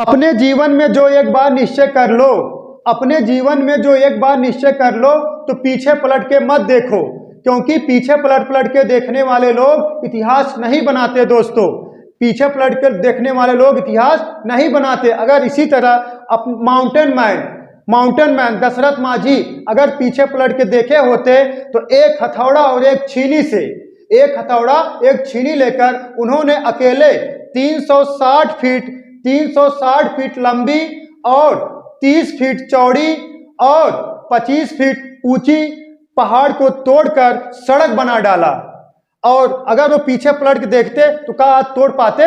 अपने जीवन में जो एक बार निश्चय कर लो, अपने जीवन में जो एक बार निश्चय कर लो तो पीछे पलट के मत देखो, क्योंकि पीछे पलट पलट के देखने वाले लोग इतिहास नहीं बनाते दोस्तों। पीछे पलट के देखने वाले लोग इतिहास नहीं बनाते। अगर इसी तरह माउंटेन मैन दशरथ माझी अगर पीछे पलट के देखे होते तो एक हथौड़ा और एक छीनी लेकर उन्होंने अकेले 360 फीट लंबी और 30 फीट चौड़ी और 25 फीट ऊंची पहाड़ को तोड़कर सड़क बना डाला। और अगर वो पीछे पलट के देखते तो क्या आज तोड़ पाते?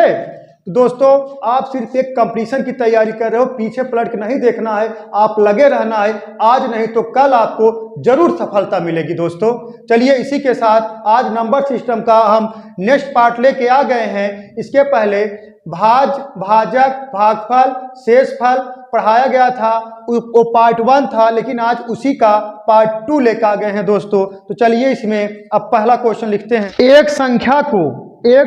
तो दोस्तों, आप सिर्फ एक कंपटीशन की तैयारी कर रहे हो, पीछे पलट के नहीं देखना है, आप लगे रहना है। आज नहीं तो कल आपको जरूर सफलता मिलेगी दोस्तों। चलिए, इसी के साथ आज नंबर सिस्टम का हम नेक्स्ट पार्ट लेके आ गए हैं। इसके पहले भाजक, भागफल, शेषफल पढ़ाया गया था, वो पार्ट 1 था, लेकिन आज उसी का पार्ट 2 लेकर आ गए हैं दोस्तों। तो चलिए, इसमें अब पहला क्वेश्चन लिखते हैं। एक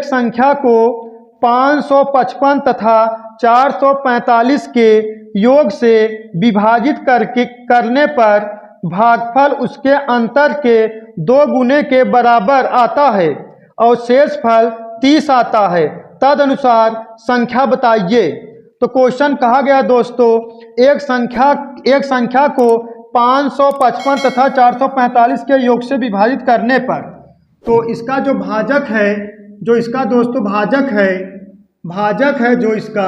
संख्या को 555 तथा 445 के योग से विभाजित करने पर भागफल उसके अंतर के 2 गुने के बराबर आता है और शेषफल 30 आता है। तदनुसार संख्या बताइए। तो क्वेश्चन कहा गया दोस्तों, एक संख्या को 555 तथा 445 के योग से विभाजित करने पर, तो इसका जो भाजक है, जो इसका दोस्तों भाजक है जो इसका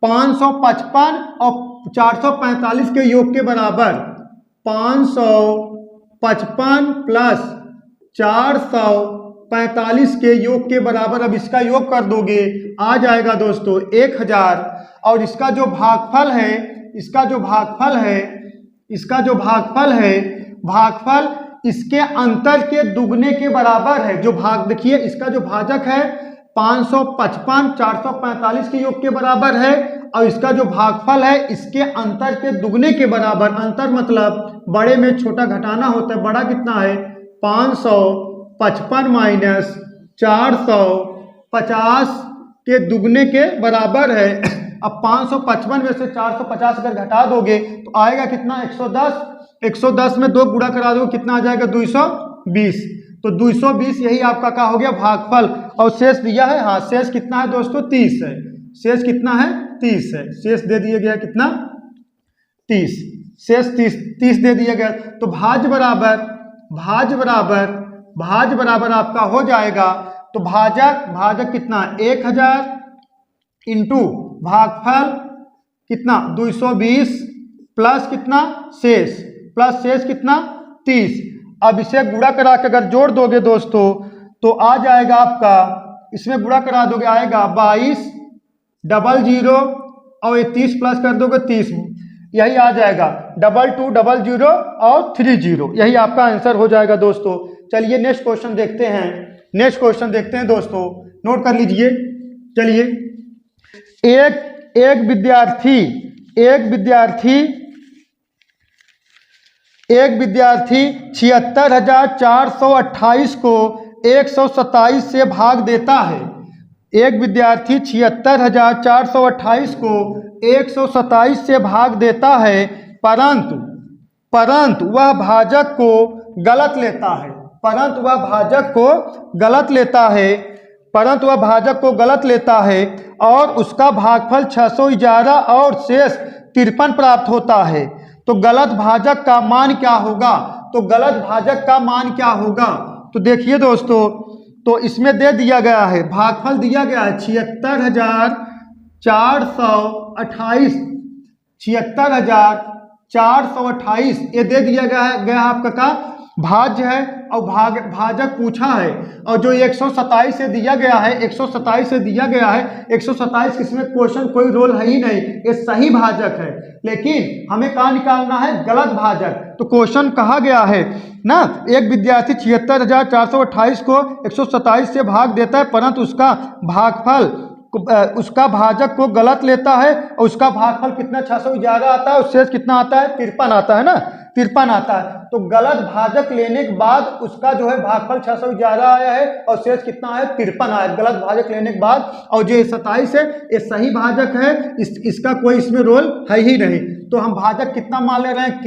555 और 445 के योग के बराबर 555 प्लस 445 के योग के बराबर, अब इसका योग कर दोगे आ जाएगा दोस्तों 1000। और इसका जो भागफल है, भागफल इसके अंतर के दुगने के बराबर है। जो देखिए, इसका जो भाजक है 555 445 के योग के बराबर है और इसका जो भागफल है इसके अंतर के दुगने के बराबर। अंतर मतलब बड़े में छोटा घटाना होता है। बड़ा कितना है? 555 माइनस 450 के दुगने के बराबर है। अब 555 में से 450 अगर घटा दोगे तो आएगा कितना? 110। 110 में 2 गुणा करा दोगे कितना आ जाएगा? 220। तो 220 यही आपका क्या हो गया? भागफल। और शेष दिया है, हाँ, शेष कितना है दोस्तों? 30 है। शेष कितना है? 30 है। शेष दे दिया गया कितना? 30। शेष 30 दे दिया गया। तो भाज बराबर आपका हो जाएगा। तो भाजक कितना? 1000 इंटू भागफल कितना? 220 प्लस कितना? शेष कितना? 30। अब इसे गुणा करा के अगर जोड़ दोगे दोस्तों तो आ जाएगा आपका, इसमें गुणा करा दोगे आएगा 2200 और ये 30 प्लस कर दोगे 30, यही आ जाएगा 2200 और 30, यही आपका आंसर हो जाएगा दोस्तों। चलिए नेक्स्ट क्वेश्चन देखते हैं दोस्तों, नोट कर लीजिए। चलिए, एक विद्यार्थी 76,428 को 127 से भाग देता है। एक विद्यार्थी 76,428 को 127 से भाग देता है, परंतु वह भाजक को गलत लेता है और उसका भागफल 611 और शेष 53 प्राप्त होता है। तो गलत भाजक का मान क्या होगा? तो देखिए दोस्तों, तो इसमें दे दिया गया है, भागफल दिया गया है 76,428 ये दे दिया गया आपका का भाज्य है और भाजक पूछा है। और जो 127 से दिया गया है, 127 इसमें क्वेश्चन कोई रोल है ही नहीं, ये सही भाजक है। लेकिन हमें कहाँ निकालना है? गलत भाजक। तो क्वेश्चन कहा गया है ना, एक विद्यार्थी 76,428 को 127 से भाग देता है, परंतु उसका भाजक को गलत लेता है और उसका भागफल कितना? 611 आता है और शेष कितना आता है? 53 आता है ना। 53 आता है। तो गलत भाजक लेने के बाद उसका जो है भागफल 611 आया है और शेष कितना है 53 आया, गलत भाजक लेने के बाद। और जो 27 है ये सही भाजक है, इसका कोई इसमें रोल है ही नहीं। तो हम भाजक कितना मान ले रहे हैं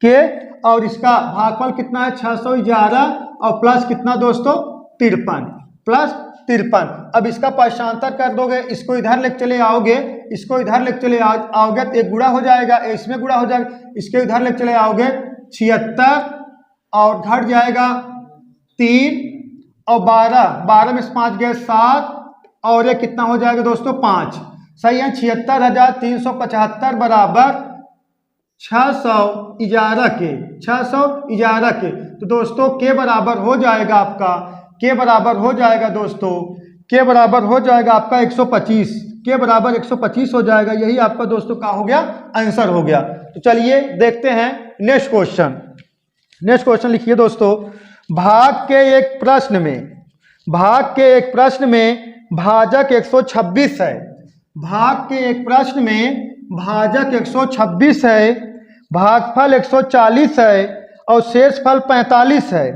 के और इसका भागफल कितना है 611 और प्लस कितना दोस्तों 53 प्लस 53। अब इसका पक्षांतर कर दोगे, इसको इधर लेके चले आओगे, इसको इधर लेके चले आओगे तो एक गुणा हो जाएगा, इसमें गुणा हो जाएगा, इसके इधर लेके चले आओगे 76 और घट जाएगा 3 और 12 में से 5 गए 7 और ये कितना हो जाएगा दोस्तों 5। सही है, 76,375 बराबर 611 के। तो दोस्तों के बराबर हो जाएगा आपका, के बराबर हो जाएगा दोस्तों, के बराबर हो जाएगा आपका 125, के बराबर 125 हो जाएगा। यही आपका दोस्तों का हो गया आंसर हो गया। तो चलिए देखते हैं नेक्स्ट क्वेश्चन। नेक्स्ट क्वेश्चन लिखिए दोस्तों, भाग के एक प्रश्न में भाजक 126 है। भाग के एक प्रश्न में भाजक 126 है, भागफल 140 है और शेषफल 45 है।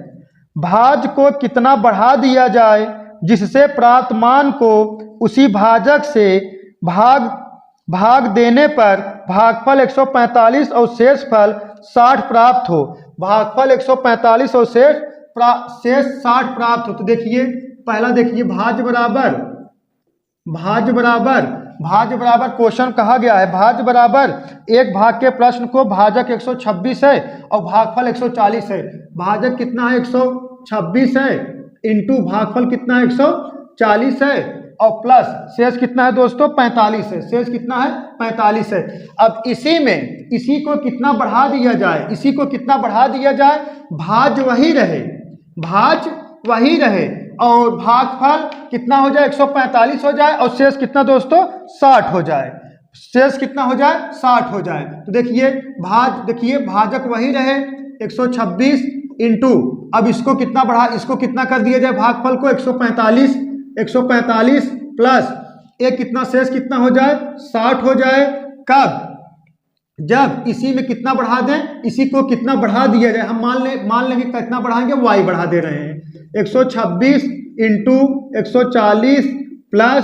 भाज को कितना बढ़ा दिया जाए जिससे प्राप्त मान को उसी भाजक से भाग देने पर भागफल 145 और शेषफल 60 प्राप्त हो। भागफल 145 और शेष 60 प्राप्त हो। तो देखिए पहला देखिए भाज बराबर क्वेश्चन कहा गया है, भाज बराबर एक भाग के प्रश्न को भाजक 126 है और भागफल 140 है। भाजक कितना है 126 है इंटू भागफल कितना है 140 है और प्लस शेष कितना है दोस्तों 45 है, शेष कितना है 45 है। अब इसी को कितना बढ़ा दिया जाए, इसी को कितना बढ़ा दिया जाए, भाज वही रहे और भागफल कितना हो जाए 145 हो जाए और शेष कितना दोस्तों 60 हो जाए, शेष कितना हो जाए 60 हो जाए। तो देखिए भाजक वही रहे 126 इंटू, अब इसको कितना बढ़ा, इसको कितना कर दिया जाए भागफल को 145 प्लस एक कितना शेष कितना हो जाए 60 हो जाए। कब, जब इसी में कितना बढ़ा दें, इसी को कितना बढ़ा दिया जाए, हम मान लेंगे कितना बढ़ाएंगे y बढ़ा दे रहे हैं 126 इंटू 140 प्लस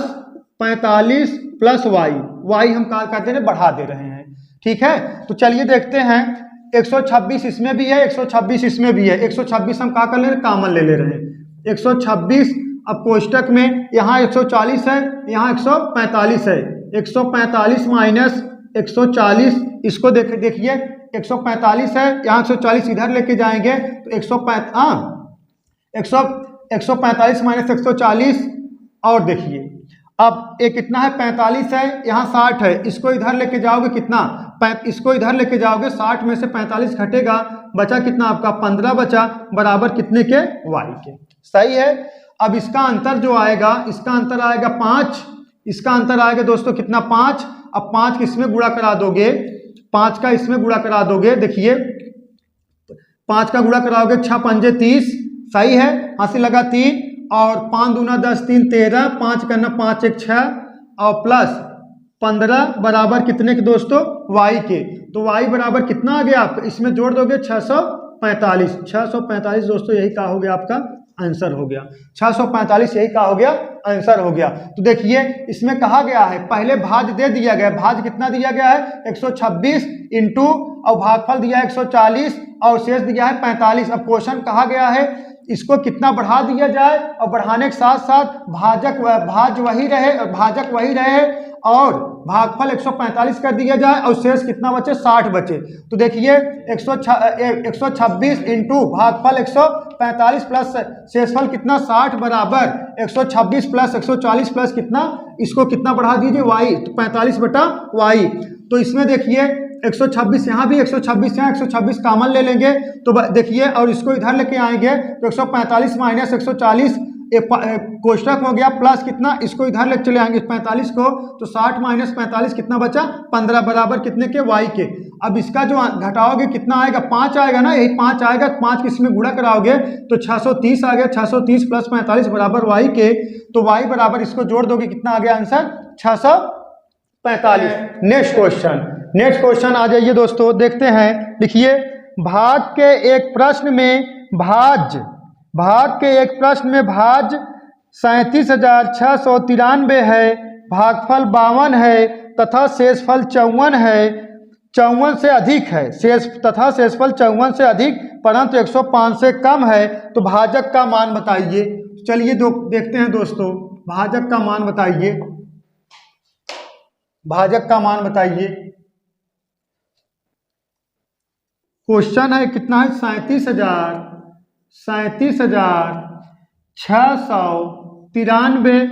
45 प्लस y हम क्या करते हैं बढ़ा दे रहे हैं। ठीक है, तो चलिए देखते हैं 126 इसमें भी है 126 इसमें भी है, 126 हम क्या कर ले रहे हैं कॉमन ले रहे हैं 126। अब कोष्टक में यहाँ 140 है यहाँ 145 है, 145 माइनस 140, इसको देखिए 145 है यहाँ 140 इधर लेके जाएंगे तो 145 माइनस 140 और देखिए अब एक कितना है 45 है यहाँ 60 है, इसको इधर लेके जाओगे कितना, इसको इधर लेके जाओगे 60 में से 45 घटेगा, बचा कितना आपका 15 बचा बराबर कितने के y के। सही है। अब इसका अंतर जो आएगा, इसका अंतर आएगा 5, इसका अंतर आएगा दोस्तों कितना 5। अब 5 का इसमें गुणा करा दोगे, 5 का इसमें गुणा करा दोगे, देखिए 5 का गुणा कराओगे 6 पंजे 30, सही है, हासिल लगा 3 और 5 दूना 10 3 13, 5 करना 5 1 6 और प्लस 15 बराबर कितने के दोस्तों y के। तो y बराबर कितना आ गया आपका, इसमें जोड़ दोगे 645 दोस्तों, यही क्या हो गया आपका आंसर हो गया 645, यही क्या हो गया आंसर हो गया। तो देखिए इसमें कहा गया है पहले भाज दे दिया गया, भाज कितना दिया गया है 126 इंटू और भागफल दिया है 140 और शेष दिया है 45। अब क्वेश्चन कहा गया है इसको कितना बढ़ा दिया जाए और बढ़ाने के साथ साथ भाज वही रहे और भागफल 145 कर दिया जाए और शेष कितना बचे 60 बचे। तो देखिए 126 इंटू भागफल 145 प्लस शेषफल कितना 60 बराबर 126 प्लस 140 प्लस कितना, इसको कितना बढ़ा दीजिए y, तो 45 बटा y। तो इसमें देखिए 126 यहाँ भी 126 यहाँ 126 कॉमन ले लेंगे तो देखिए और इसको इधर लेके आएंगे तो 145 माइनस 140 कोष्टक हो गया प्लस कितना, इसको इधर लेके चले आएंगे 45 को तो 60 माइनस 45 कितना बचा 15 बराबर कितने के y के। अब इसका जो घटाओगे कितना आएगा 5 आएगा ना, यही 5 आएगा, 5 किसमें गुणा कराओगे तो 630 आ गया, 630 प्लस 45 बराबर y के। तो y बराबर इसको जोड़ दोगे कितना आ गया आंसर 645। नेक्स्ट नेक्स्ट क्वेश्चन आ जाइए दोस्तों, देखते हैं। लिखिए, भाग के एक प्रश्न में भाज्य 37,693 है, भागफल 52 है तथा शेषफल 54 है, 54 से अधिक है, शेषफल 54 से अधिक परंतु 105 से कम है, तो भाजक का मान बताइए। चलिए देखते हैं दोस्तों, भाजक का मान बताइए। भाजक का मान बताइए। क्वेश्चन है कितना है, 37,693।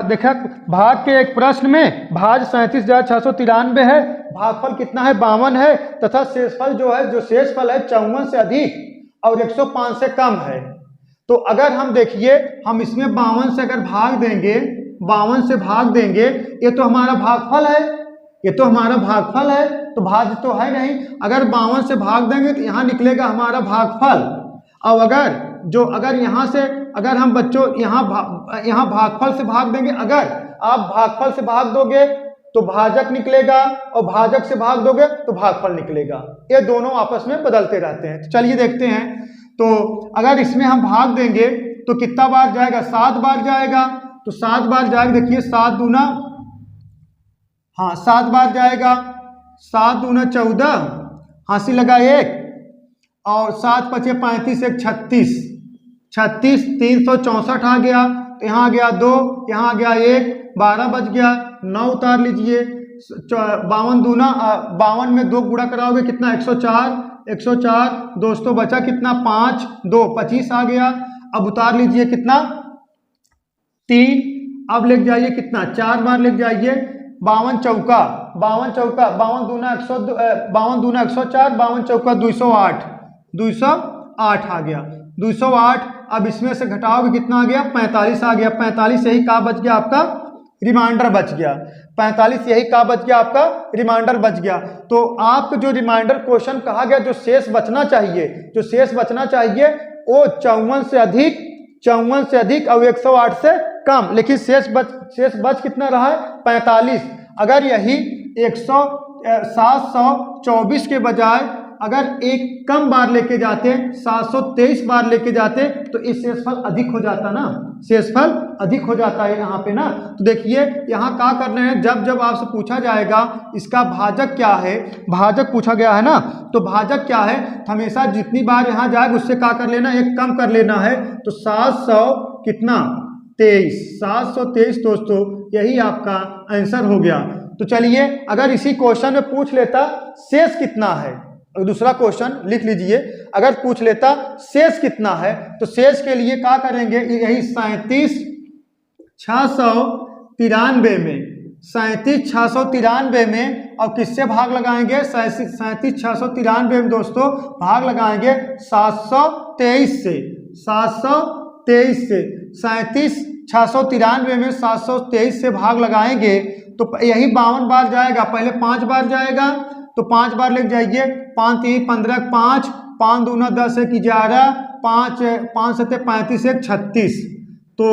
देखा, भाग के एक प्रश्न में भाज्य 37,693 है, भागफल कितना है 52 है तथा शेषफल जो शेषफल है 54 से अधिक और 105 से कम है। तो अगर हम देखिए, हम इसमें 52 से अगर भाग देंगे, 52 से भाग देंगे, ये तो हमारा भागफल है, तो भाज्य तो है नहीं। अगर 52 से भाग देंगे तो यहाँ निकलेगा हमारा भागफल। और अगर यहाँ से अगर हम बच्चों यहाँ भागफल से भाग देंगे, अगर आप भागफल से भाग दोगे तो भाजक निकलेगा और भाजक से भाग दोगे तो भागफल निकलेगा। ये दोनों आपस में बदलते रहते हैं। तो चलिए देखते हैं। तो अगर इसमें हम भाग देंगे तो कितना बार जाएगा, 7 बार जाएगा। तो 7 बार जाएगा, देखिए 7 दूना 14, हाथी लगा 1 और 7 पचे 35, 1 36, 364 आ गया। तो यहाँ आ गया 2, यहाँ आ गया 1, 12 बच गया, 9 उतार लीजिए। 52 दूना 52 में 2 गुणा कराओगे कितना, 104 दोस्तों बचा कितना, 5, 2 25 आ गया। अब उतार लीजिए कितना, 3। अब लेके जाइए कितना, 4 बार लेके जाइए। 52 चौका 52 दूना 104, 52 चौका 208 आ गया, 208। अब इसमें से घटाओगे कितना आ गया, 45 आ गया। 45 यही का बच गया आपका, रिमाइंडर बच गया। 45 यही का बच गया आपका, रिमाइंडर बच गया। तो आपको जो रिमाइंडर क्वेश्चन कहा गया, जो शेष बचना चाहिए वो 54 से अधिक और 108 से कम। लेकिन शेष बच कितना रहा है, 45। अगर यही 724 के बजाय अगर एक कम बार लेके जाते, 723 बार लेके जाते, तो इस शेषफल अधिक हो जाता ना, शेषफल अधिक हो जाता है यहाँ पे ना। तो देखिए यहाँ क्या करना है, जब आपसे पूछा जाएगा इसका भाजक क्या है, भाजक पूछा गया है ना, तो भाजक क्या है, हमेशा जितनी बार यहाँ जाएगा उससे क्या कर लेना, एक कम कर लेना है। तो 723 दोस्तों, यही आपका आंसर हो गया। तो चलिए, अगर इसी क्वेश्चन में पूछ लेता शेष कितना है, दूसरा क्वेश्चन लिख लीजिए, अगर पूछ लेता शेष कितना है, तो शेष के लिए क्या करेंगे, यही 37,693 में, और किससे भाग लगाएंगे, 37,693 में दोस्तों भाग लगाएंगे 723 से। 37,693 में 723 से भाग लगाएंगे तो यही 52 बार जाएगा। पहले 5 बार जाएगा, तो 5 बार लेके जाइए। 5 3 15, 5 दूना 10, 1 11, 5 7 35, 1 36। तो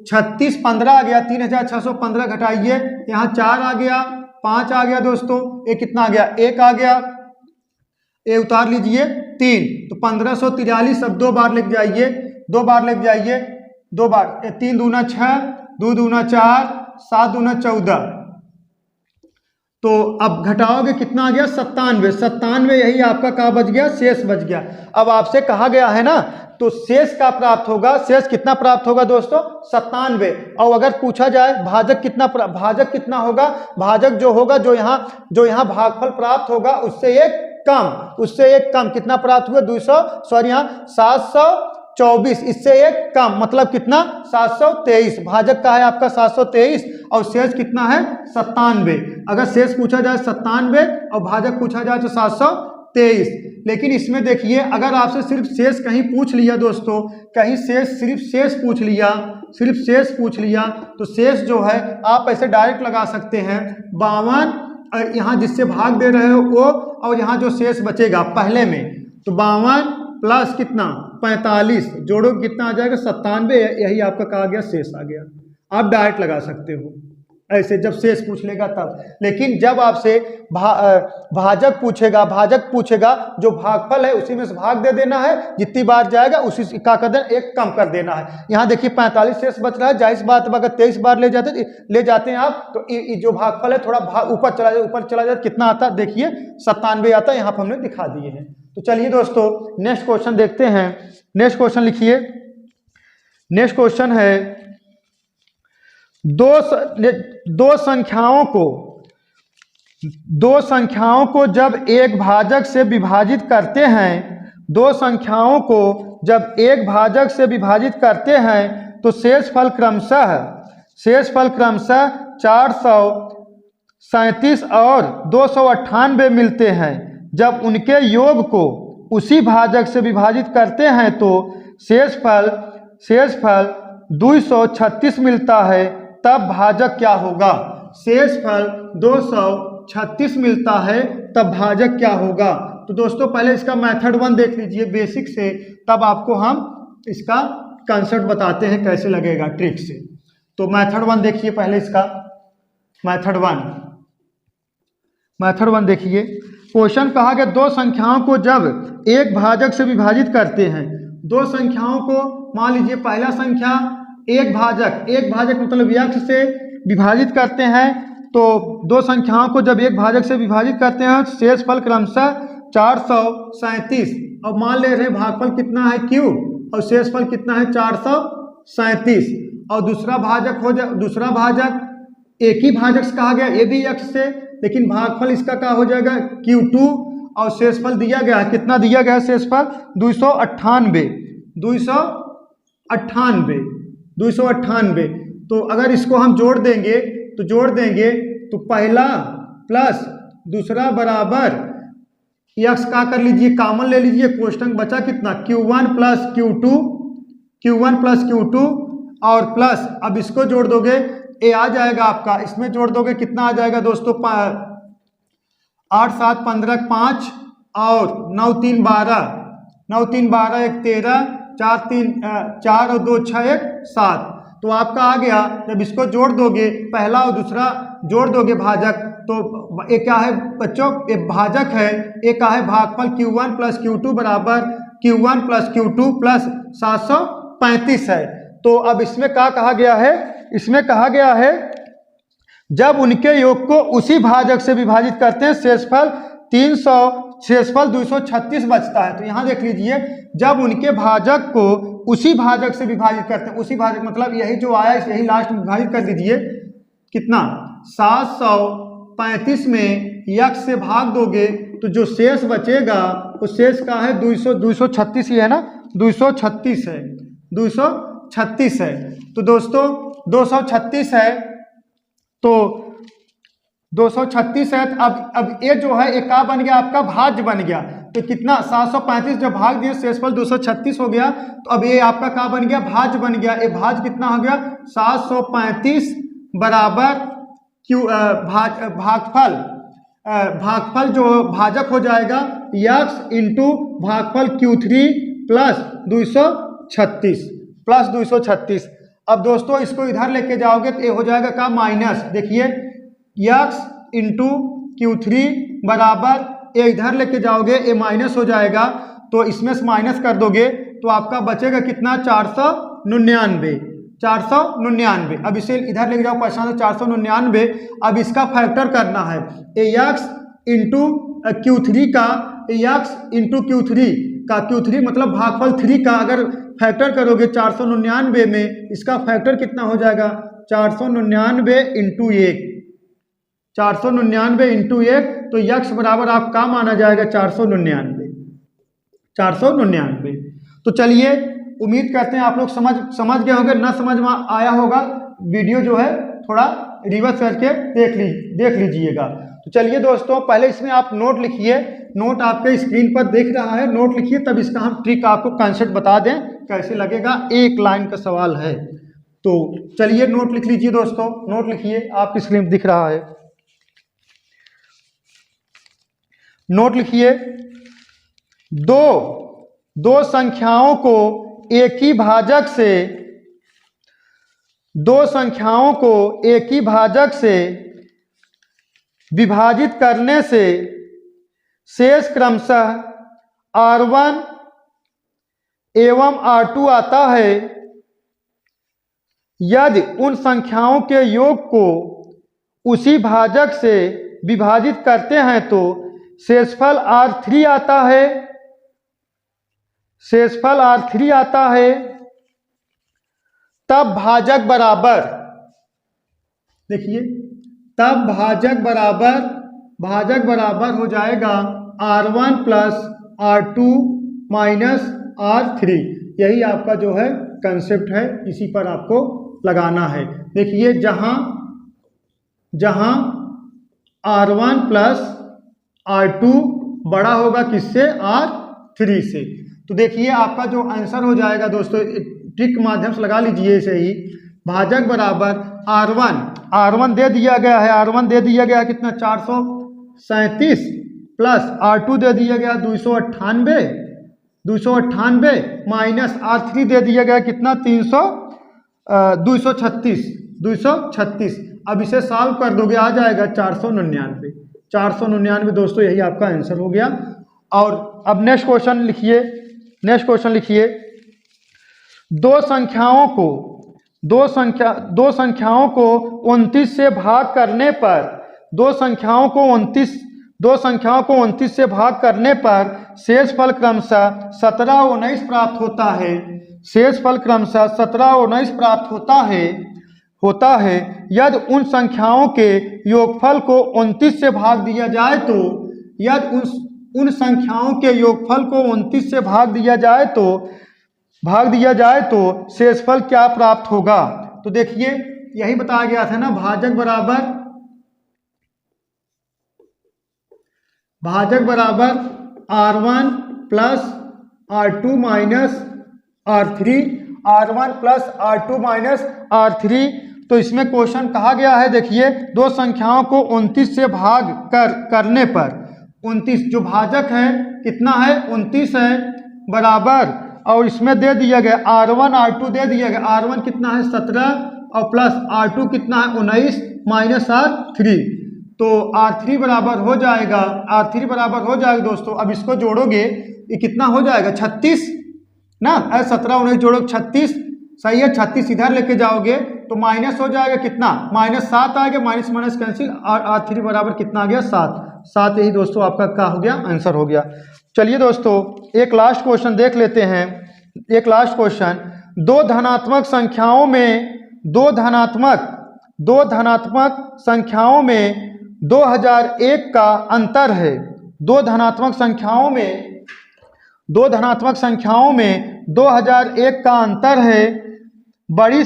36 15 आ गया, 3615 घटाइए, यहाँ 4 आ गया, 5 आ गया दोस्तों, ये कितना आ गया, 1 आ गया, ये उतार लीजिए 3। तो 1543। अब 2 बार लेके जाइए, 2 बार लेके जाइए, 2 बार, 3 दूना 6, 2 दूना 4, 7 दूना 14। तो अब घटाओगे कितना आ गया, 97। यही आपका का बच गया, शेष बच गया। अब आपसे कहा गया है ना, तो शेष का प्राप्त होगा, शेष कितना प्राप्त होगा दोस्तों, 97। और अगर पूछा जाए भाजक कितना होगा, भाजक जो होगा, जो यहाँ भागफल प्राप्त होगा उससे एक कम कितना प्राप्त हुआ, 724, इससे एक कम मतलब कितना, 723। भाजक का है आपका 723 और शेष कितना है, 97। अगर शेष पूछा जाए 97 और भाजक पूछा जाए तो 723। लेकिन इसमें देखिए, अगर आपसे सिर्फ शेष कहीं पूछ लिया दोस्तों, कहीं सिर्फ शेष पूछ लिया, तो शेष जो है आप ऐसे डायरेक्ट लगा सकते हैं। 52 यहाँ जिससे भाग दे रहे हो वो, और यहाँ जो शेष बचेगा पहले में, तो 52 प्लस कितना, 45 जोड़ो कितना आ जाएगा, 97। यही आपका कहा गया शेष आ गया। आप डायरेक्ट लगा सकते हो, ऐसे जब शेष पूछ लेगा तब। लेकिन जब आपसे भाजक पूछेगा जो भागफल है उसी में से भाग दे देना है, जितनी बार जाएगा उसी से क्या कर देना, एक कम कर देना है। यहाँ देखिए 45 शेष बच रहा है, जाहिर सी बात है अगर 23 बार ले जाते हैं आप तो जो भागफल है थोड़ा ऊपर चला जाए कितना आता है देखिए 97 आता है, यहाँ पर हमने दिखा दिए हैं। तो चलिए दोस्तों नेक्स्ट क्वेश्चन देखते हैं। नेक्स्ट क्वेश्चन लिखिए। नेक्स्ट क्वेश्चन है दो संख्याओं को जब एक भाजक से विभाजित करते हैं, दो संख्याओं को जब एक भाजक से विभाजित करते हैं तो शेषफल क्रमशः 437 और 298 मिलते हैं। जब उनके योग को उसी भाजक से विभाजित करते हैं तो शेषफल 236 मिलता है, तब भाजक क्या होगा। शेषफल 236 मिलता है तब भाजक क्या होगा। तो दोस्तों पहले इसका मेथड 1 देख लीजिए बेसिक से, तब आपको हम इसका कंसेप्ट बताते हैं कैसे लगेगा ट्रिक से। तो मेथड 1 देखिए पहले इसका मेथड 1 देखिए। क्वेश्चन कहा गया दो संख्याओं को जब एक भाजक से विभाजित करते हैं, दो संख्याओं को मान लीजिए पहला संख्या एक भाजक मतलब यक्ष से विभाजित करते हैं, तो दो संख्याओं को जब एक भाजक से विभाजित करते हैं शेषफल क्रमशः 437 और मान ले रहे भागफल कितना है q और शेषफल कितना है 437 और दूसरा भाजक एक ही भाजक से कहा गया ये भी यक्ष से, लेकिन भागफल इसका क्या हो जाएगा q2 और शेषफल दिया गया है कितना दिया गया है शेषफल 298। तो अगर इसको हम जोड़ देंगे तो पहला प्लस दूसरा बराबर यक्स का कर लीजिए कॉमन ले लीजिए, कोष्टक बचा कितना q1 प्लस q2 और प्लस अब इसको जोड़ दोगे ए आ जाएगा आपका, इसमें जोड़ दोगे कितना आ जाएगा दोस्तों 8 7 15 5 और 9 3 12 1 13 4 और 2 6 1 7। तो आपका आ गया। जब इसको जोड़ दोगे पहला और दूसरा जोड़ दोगे भाजक तो ये क्या है बच्चों, ये भाजक है, ये क्या है भागफल q1 प्लस q2 बराबर q1 प्लस q2 प्लस 735 है। तो अब इसमें क्या कहा गया है, इसमें कहा गया है जब उनके योग को उसी भाजक से विभाजित करते हैं शेषफल 236 बचता है। तो यहाँ देख लीजिए जब उनके भाजक को उसी भाजक से विभाजित करते हैं, उसी भाजक मतलब यही जो आया यही लास्ट में विभाजित कर दीजिए कितना 735 में यक्ष से भाग दोगे तो जो शेष बचेगा वो शेष का है 236 ही है ना, 236 है। तो दोस्तों 236 है तो 236 है। अब ये जो है एक का बन गया आपका भाज्य बन गया, तो कितना 735 जब भाग दिए शेषफल 236 हो गया, तो अब ये आपका का बन गया भाज्य बन गया। ये भाज्य कितना हो गया 735 बराबर भागफल जो भाजक हो जाएगा यक्स इंटू भागफल q3 प्लस 236। अब दोस्तों इसको इधर लेके जाओगे तो ये हो जाएगा का माइनस, देखिए यक्स इंटू q3 बराबर ये इधर लेके जाओगे ये माइनस हो जाएगा, तो इसमें से माइनस कर दोगे तो आपका बचेगा कितना 499। अब इसे इधर लेके जाओ 499। अब इसका फैक्टर करना है यक्स इंटू q3 का, यक्स इंटू q3 मतलब भागफल 3 का अगर फैक्टर करोगे 499 में, इसका फैक्टर कितना हो जाएगा 499 इंटू 1 तो यक्स बराबर आप का माना जाएगा 499। तो चलिए उम्मीद करते हैं आप लोग समझ गए होंगे, ना समझ में आया होगा वीडियो जो है थोड़ा रिवर्स करके देख लीजिएगा। तो चलिए दोस्तों पहले इसमें आप नोट लिखिए, नोट आपके स्क्रीन पर देख रहा है, नोट लिखिए तब इसका हम ट्रिक आपको कंसेप्ट बता दें कैसे लगेगा। एक लाइन का सवाल है, तो चलिए नोट लिख लीजिए दोस्तों, नोट लिखिए आपकी स्क्रीन दिख रहा है, नोट लिखिए। दो संख्याओं को एक ही भाजक से दो संख्याओं को एक ही भाजक से विभाजित करने से शेष क्रमशः R1 एवं R2 आता है। यदि उन संख्याओं के योग को उसी भाजक से विभाजित करते हैं तो शेषफल R3 आता है। शेषफल R3 आता है। तब भाजक बराबर, देखिए, तब भाजक बराबर हो जाएगा R1 plus R2 minus R3। यही आपका जो है कंसेप्ट है, इसी पर आपको लगाना है। देखिए, जहां R1 प्लस R2 बड़ा होगा किससे? R3 से। तो देखिए आपका जो आंसर हो जाएगा दोस्तों, ट्रिक के माध्यम से लगा लीजिए इसे ही। भाजक बराबर R1 दे दिया गया है, R1 दे दिया गया है कितना? 437 प्लस R2 दे दिया गया 298 माइनस R3 दे दिया गया कितना? 236। अब इसे सॉल्व कर दोगे, आ जाएगा 499 दोस्तों, यही आपका आंसर हो गया। और अब नेक्स्ट क्वेश्चन लिखिए। दो संख्याओं को 29 से भाग करने पर शेषफल क्रमशः 17 और 19 प्राप्त होता है। शेषफल क्रमशः 17 और 19 प्राप्त होता है। यदि उन संख्याओं के योगफल को 29 से भाग दिया जाए तो उन संख्याओं के योगफल को 29 से भाग दिया जाए तो शेषफल क्या प्राप्त होगा? तो देखिए, यही बताया गया था ना, भाजक बराबर R1 plus R2 minus R3। तो इसमें क्वेश्चन कहा गया है, देखिए, दो संख्याओं को 29 से भाग करने पर 29 जो भाजक है कितना है? 29 है, बराबर, और इसमें दे दिया गया R1 R2 दे दिया गया। R1 कितना है? 17 और प्लस R2 कितना है? 19 माइनस R3। तो R3 बराबर हो जाएगा दोस्तों। अब इसको जोड़ोगे, ये कितना हो जाएगा? 36 ना, 17 19 जोड़ो 36, सही है। 36 इधर लेके जाओगे तो माइनस हो जाएगा कितना? -7 आ गया, माइनस कैंसिल, और R3 बराबर कितना आ गया? 7। यही दोस्तों आपका क्या हो गया? आंसर हो गया। चलिए दोस्तों, एक लास्ट क्वेश्चन देख लेते हैं। दो धनात्मक संख्याओं में 2001 का अंतर है। दो धनात्मक संख्याओं में 2001 का अंतर है। बड़ी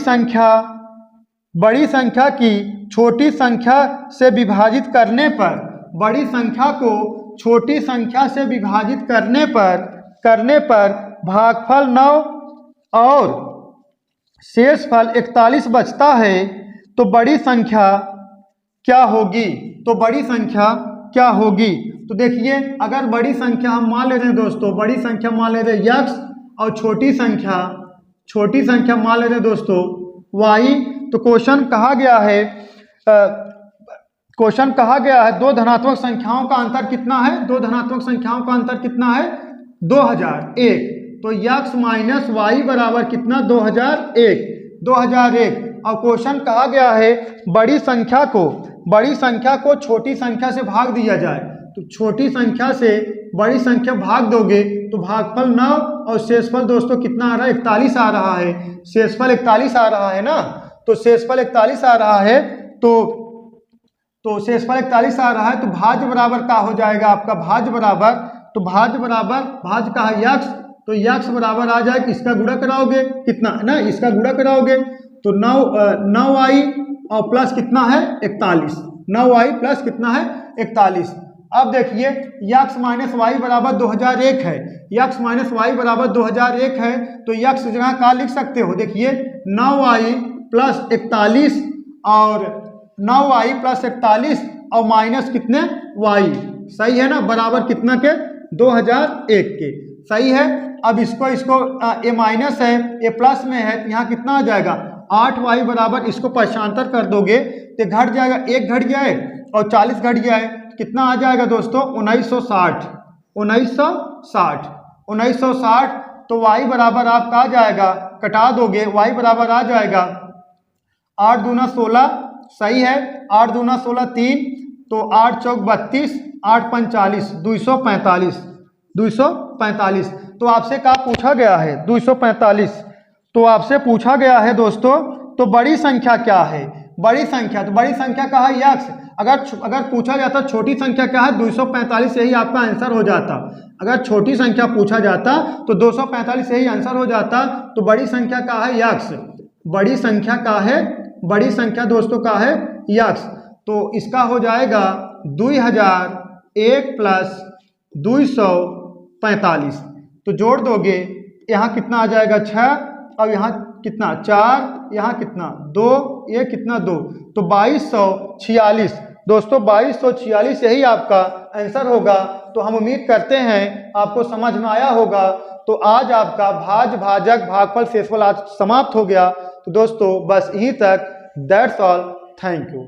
संख्या की छोटी संख्या से विभाजित करने पर, बड़ी संख्या को छोटी संख्या से विभाजित करने पर भागफल 9 और शेषफल 41 बचता है। तो बड़ी संख्या क्या होगी? तो देखिए, अगर बड़ी संख्या हम मान ले रहे हैं दोस्तों, बड़ी संख्या मान ले रहे हैं x, और छोटी संख्या मान ले रहे हैं दोस्तों y। तो क्वेश्चन कहा गया है दो धनात्मक संख्याओं का अंतर कितना है? 2001। तो x माइनस वाई बराबर कितना? 2001। और क्वेश्चन कहा गया है बड़ी संख्या को छोटी संख्या से भाग दिया जाए। तो छोटी संख्या से बड़ी संख्या भाग दोगे तो भागफल 9 और शेषफल दोस्तों कितना आ रहा है? 41 आ रहा है। शेषफल 41 आ रहा है ना, तो शेषफल 41 आ रहा है, तो शेषफल 41 आ रहा है। तो भाज्य बराबर क्या हो जाएगा आपका? भाज्य का है x, तो x बराबर आ जाए, इसका गुणा कराओगे कितना ना, इसका गुणा कराओगे तो 9y और प्लस कितना है? 41। 9y प्लस कितना है? 41। अब देखिए, x माइनस वाई बराबर 2001 है। x माइनस वाई बराबर 2001 है, तो x जगह क्या लिख सकते हो? देखिए, 9y प्लस 41 और 9y प्लस 41 और माइनस कितने? y, सही है ना, बराबर कितना के? 2001 के, सही है। अब इसको ए माइनस है, ए प्लस में है, तो यहाँ कितना आ जाएगा? 8y बराबर, इसको पक्षांतर कर दोगे तो घट जाएगा, 1 घट गया है और 40 घट गया है, कितना आ जाएगा दोस्तों 1960। 1960 तो y बराबर आपका आ जाएगा, कटा दोगे y बराबर आ जाएगा 8 दूना 16, सही है, 8 दूना 16 3, तो 8 चौक 32, 8 पंच 40, 245। 245 तो आपसे क्या पूछा गया है, 245 तो आपसे पूछा गया है दोस्तों। तो बड़ी संख्या क्या है, बड़ी संख्या, तो बड़ी संख्या का है यक्ष। अगर पूछा जाता छोटी संख्या क्या है, 245 यही आपका आंसर हो जाता। अगर छोटी संख्या पूछा जाता तो 245 यही आंसर हो जाता। तो बड़ी संख्या का है यक्ष, बड़ी संख्या का है, बड़ी संख्या दोस्तों का है यक्ष। तो इसका हो जाएगा 2001 प्लस 245, तो जोड़ दोगे यहाँ कितना आ जाएगा 6, और यहाँ कितना 4, यहाँ कितना 2, ये कितना 2, तो 2246 दोस्तों, 2246 यही आपका आंसर होगा। तो हम उम्मीद करते हैं आपको समझ में आया होगा। तो आज आपका भाज्य, भाजक, भागफल, शेषफल आज समाप्त हो गया। तो दोस्तों बस यहीं तक, दैट्स ऑल, थैंक यू।